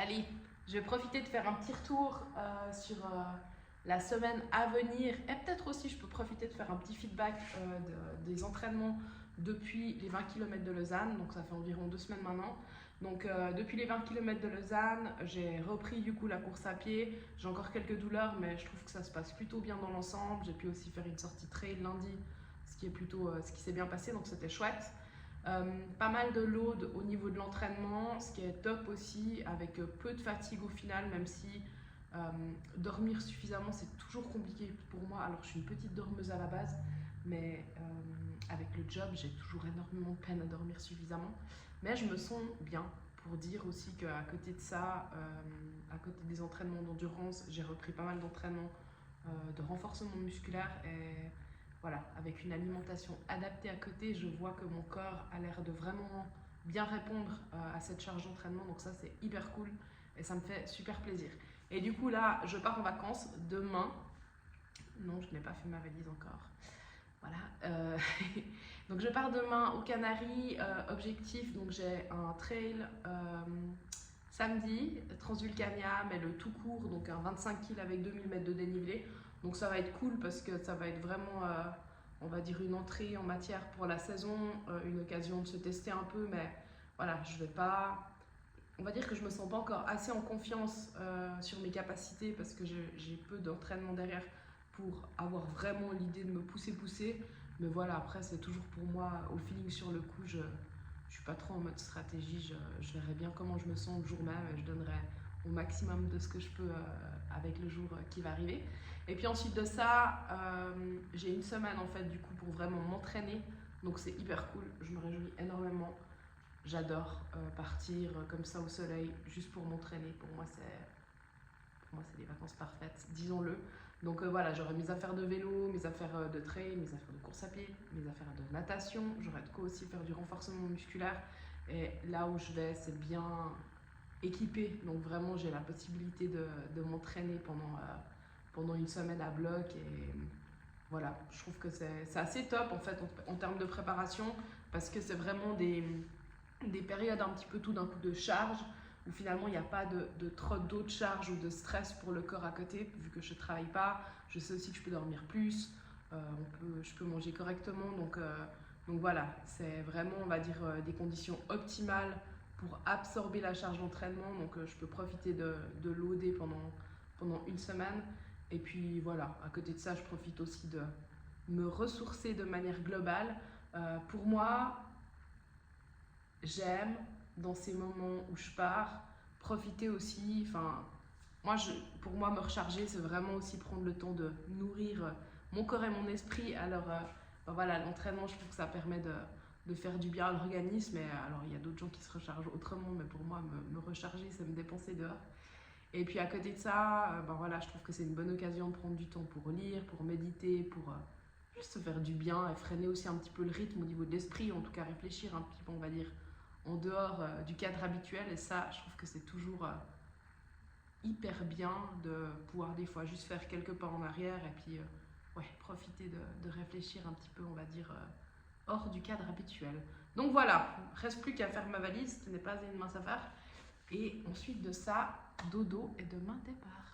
Allez, je vais profiter de faire un petit retour sur la semaine à venir et peut-être aussi je peux profiter de faire un petit feedback des entraînements depuis les 20 km de Lausanne, donc ça fait environ 2 semaines maintenant. Donc depuis les 20 km de Lausanne, j'ai repris du coup la course à pied. J'ai encore quelques douleurs mais je trouve que ça se passe plutôt bien dans l'ensemble. J'ai pu aussi faire une sortie trail lundi, ce qui s'est bien passé, donc c'était chouette. Pas mal de load au niveau de l'entraînement, ce qui est top aussi, avec peu de fatigue au final, même si dormir suffisamment c'est toujours compliqué pour moi. Alors je suis une petite dormeuse à la base, mais avec le job j'ai toujours énormément de peine à dormir suffisamment. Mais je me sens bien, pour dire aussi qu'à côté de ça, à côté des entraînements d'endurance, j'ai repris pas mal d'entraînements de renforcement musculaire et voilà, avec une alimentation adaptée à côté, je vois que mon corps a l'air de vraiment bien répondre à cette charge d'entraînement, donc ça c'est hyper cool et ça me fait super plaisir. Et du coup là, je pars en vacances demain. Non, je n'ai pas fait ma valise encore. Voilà. Donc je pars demain aux Canaries. Objectif, donc j'ai un trail samedi, Transvulcania, mais le tout court, donc un 25 km avec 2000 mètres de dénivelé. Donc ça va être cool parce que ça va être vraiment, on va dire, une entrée en matière pour la saison, une occasion de se tester un peu, mais voilà, je vais pas... On va dire que je me sens pas encore assez en confiance sur mes capacités parce que j'ai peu d'entraînement derrière pour avoir vraiment l'idée de me pousser. Mais voilà, après c'est toujours pour moi au feeling sur le coup, je suis pas trop en mode stratégie, je verrai bien comment je me sens le jour même et je donnerai au maximum de ce que je peux avec le jour qui va arriver. Et puis ensuite de ça, j'ai une semaine en fait du coup pour vraiment m'entraîner, donc c'est hyper cool, je me réjouis énormément. J'adore partir comme ça au soleil juste pour m'entraîner. Pour moi, c'est des vacances parfaites, disons-le. Donc voilà, j'aurai mes affaires de vélo, mes affaires de trail, mes affaires de course à pied, mes affaires de natation. J'aurai de quoi aussi faire du renforcement musculaire. Et là où je vais, c'est bien équipé. Donc vraiment, j'ai la possibilité de m'entraîner pendant une semaine à bloc. Et voilà, je trouve que c'est assez top en fait en termes de préparation parce que c'est vraiment des périodes un petit peu tout d'un coup de charge où finalement il n'y a pas de trop d'autres charges ou de stress pour le corps à côté vu que je ne travaille pas. Je sais aussi que je peux dormir plus, je peux manger correctement, donc voilà, c'est vraiment on va dire des conditions optimales pour absorber la charge d'entraînement, donc je peux profiter de loader pendant une semaine. Et puis voilà, à côté de ça je profite aussi de me ressourcer de manière globale. Pour moi, j'aime dans ces moments où je pars profiter aussi, enfin moi pour moi me recharger c'est vraiment aussi prendre le temps de nourrir mon corps et mon esprit. Alors ben voilà, l'entraînement je trouve que ça permet de faire du bien à l'organisme, et alors il y a d'autres gens qui se rechargent autrement, mais pour moi me recharger c'est me dépenser dehors. Et puis à côté de ça, ben voilà, je trouve que c'est une bonne occasion de prendre du temps pour lire, pour méditer, pour juste se faire du bien et freiner aussi un petit peu le rythme au niveau de l'esprit, en tout cas réfléchir un petit peu, on va dire, en dehors du cadre habituel. Et ça, je trouve que c'est toujours hyper bien de pouvoir des fois juste faire quelques pas en arrière et puis ouais, profiter de réfléchir un petit peu, on va dire, hors du cadre habituel. Donc voilà, reste plus qu'à faire ma valise, ce n'est pas une mince affaire. Et ensuite de ça, dodo et demain départ.